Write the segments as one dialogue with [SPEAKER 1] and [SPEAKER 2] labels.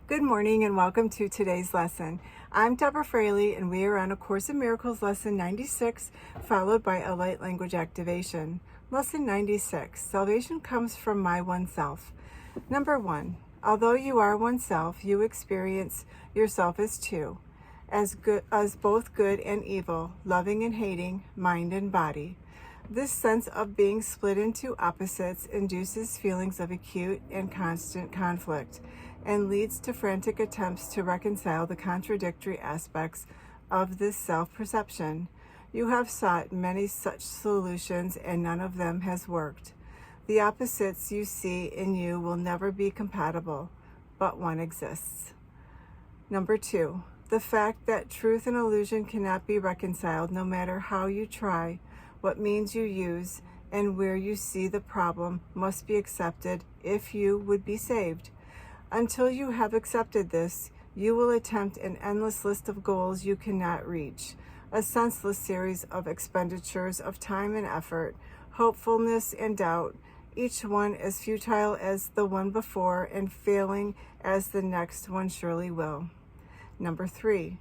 [SPEAKER 1] Good morning and welcome to today's lesson. I'm Deborah Fraley and we are on A Course in Miracles lesson 96, followed by a light language activation. Lesson 96, Salvation comes from my oneself. Number 1, although you are oneself, you experience yourself as two, as both good and evil, loving and hating, mind and body. This sense of being split into opposites induces feelings of acute and constant conflict and leads to frantic attempts to reconcile the contradictory aspects of this self-perception. You have sought many such solutions and none of them has worked. The opposites you see in you will never be compatible, but one exists. Number 2, the fact that truth and illusion cannot be reconciled no matter how you try, what means you use, and where you see the problem must be accepted if you would be saved. Until you have accepted this, you will attempt an endless list of goals you cannot reach, a senseless series of expenditures of time and effort, hopefulness and doubt, each one as futile as the one before and failing as the next one surely will. Number 3,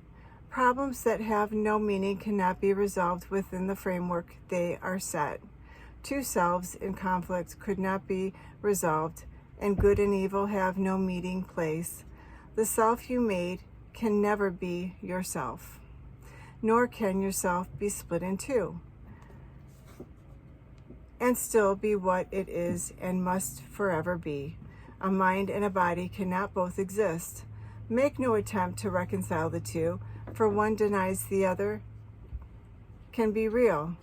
[SPEAKER 1] problems that have no meaning cannot be resolved within the framework they are set. Two selves in conflict could not be resolved, and good and evil have no meeting place. The self you made can never be yourself, nor can yourself be split in two, and still be what it is and must forever be. A mind and a body cannot both exist. Make no attempt to reconcile the two, for one denies the other can be real.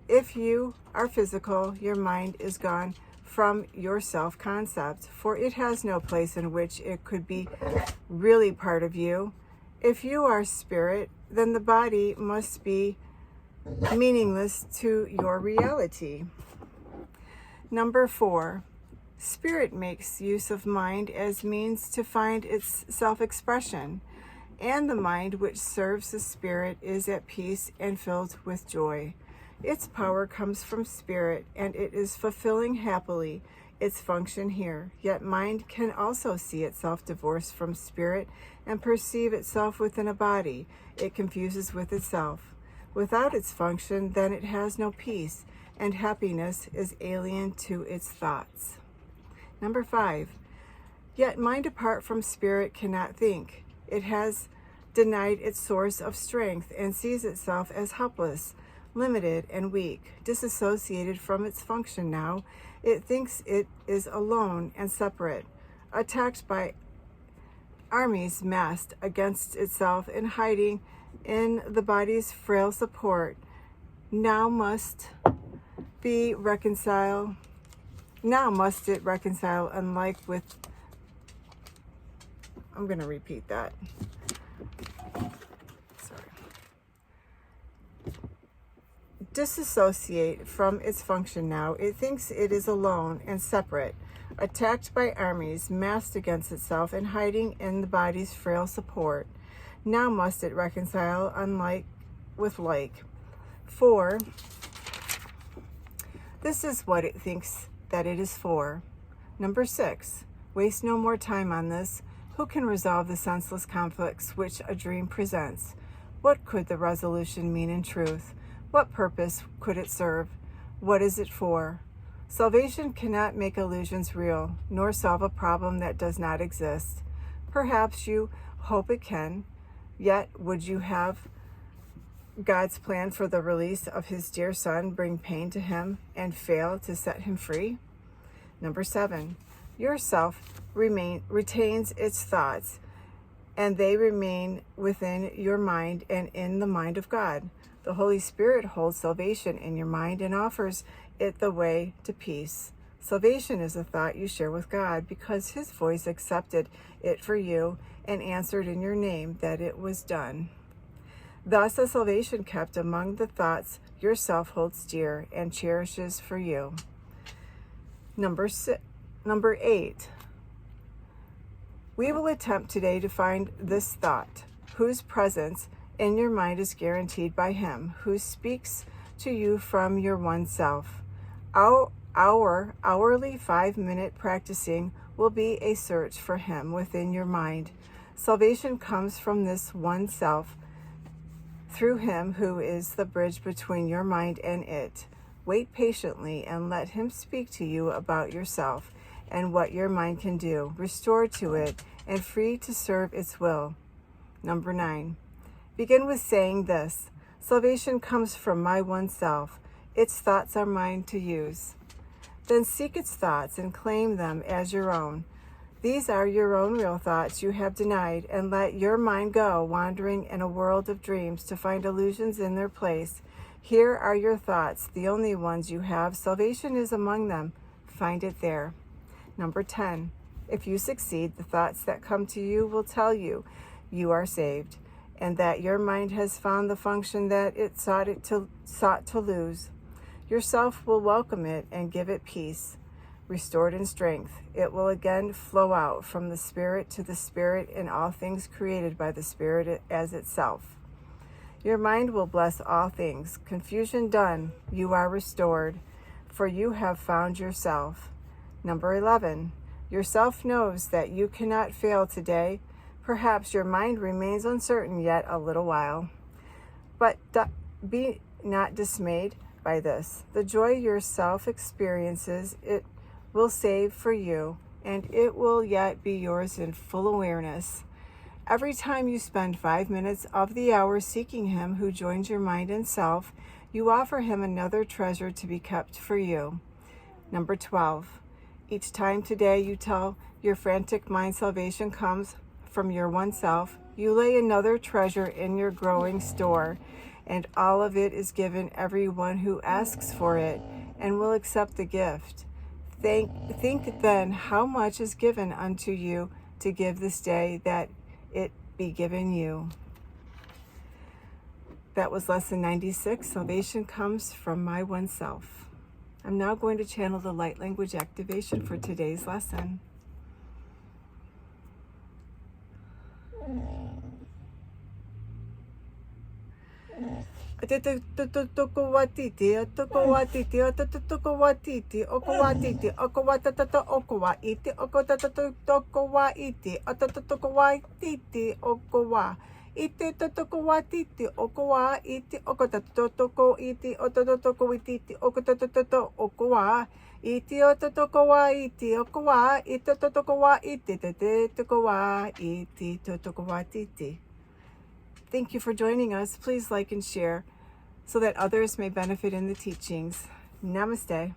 [SPEAKER 1] If you are physical, your mind is gone from your self-concept, for it has no place in which it could be really part of you. If you are spirit, then the body must be meaningless to your reality. Number 4, spirit makes use of mind as means to find its self-expression, and the mind which serves the spirit is at peace and filled with joy. Its power comes from spirit, and it is fulfilling happily its function here. Yet mind can also see itself divorced from spirit and perceive itself within a body. It confuses with itself. Without its function, then it has no peace, and happiness is alien to its thoughts. Number 5, yet mind apart from spirit cannot think. It has denied its source of strength and sees itself as helpless, limited and weak, disassociated from its function now. It thinks it is alone and separate, attacked by armies massed against itself and hiding in the body's frail support. Now must it reconcile unlike with, I'm going to repeat that. Disassociate from its function now. It thinks it is alone and separate, attacked by armies, massed against itself, and hiding in the body's frail support. Now must it reconcile unlike with like. For this is what it thinks that it is for. Number 6, waste no more time on this. Who can resolve the senseless conflicts which a dream presents? What could the resolution mean in truth? What purpose could it serve? What is it for? Salvation cannot make illusions real, nor solve a problem that does not exist. Perhaps you hope it can, yet would you have God's plan for the release of his dear son bring pain to him and fail to set him free? Number 7, your self retains its thoughts, and they remain within your mind and in the mind of God. The Holy Spirit holds salvation in your mind and offers it the way to peace. Salvation is a thought you share with God because his voice accepted it for you and answered in your name that it was done. Thus, a salvation kept among the thoughts yourself holds dear and cherishes for you. Number 8, we will attempt today to find this thought, whose presence in your mind is guaranteed by him who speaks to you from your one self. Our hourly 5-minute practicing will be a search for him within your mind. Salvation comes from this one self, through him who is the bridge between your mind and it. Wait patiently and let him speak to you about yourself and what your mind can do, restored to it and free to serve its will. Number 9. Begin with saying this: salvation comes from my one self. Its thoughts are mine to use. Then seek its thoughts and claim them as your own. These are your own real thoughts you have denied, and let your mind go wandering in a world of dreams to find illusions in their place. Here are your thoughts, the only ones you have. Salvation is among them. Find it there. Number 10. If you succeed, the thoughts that come to you will tell you you are saved, and that your mind has found the function that it sought to lose. Yourself will welcome it and give it peace. Restored in strength, it will again flow out from the Spirit to the Spirit in all things created by the Spirit as itself. Your mind will bless all things. Confusion done, you are restored, for you have found yourself. Number 11. Yourself knows that you cannot fail today. Perhaps your mind remains uncertain yet a little while. But be not dismayed by this. The joy yourself experiences, it will save for you, and it will yet be yours in full awareness. Every time you spend 5 minutes of the hour seeking him who joins your mind and self, you offer him another treasure to be kept for you. Number 12. Each time today you tell your frantic mind salvation comes from your one self, you lay another treasure in your growing store, and all of it is given everyone who asks for it and will accept the gift. Think then how much is given unto you to give this day, that it be given you. That was lesson 96. Salvation comes from my one self. I'm now going to channel the light language activation for today's lesson. Thank you for joining us. Please like and share so that others may benefit in the teachings. Namaste.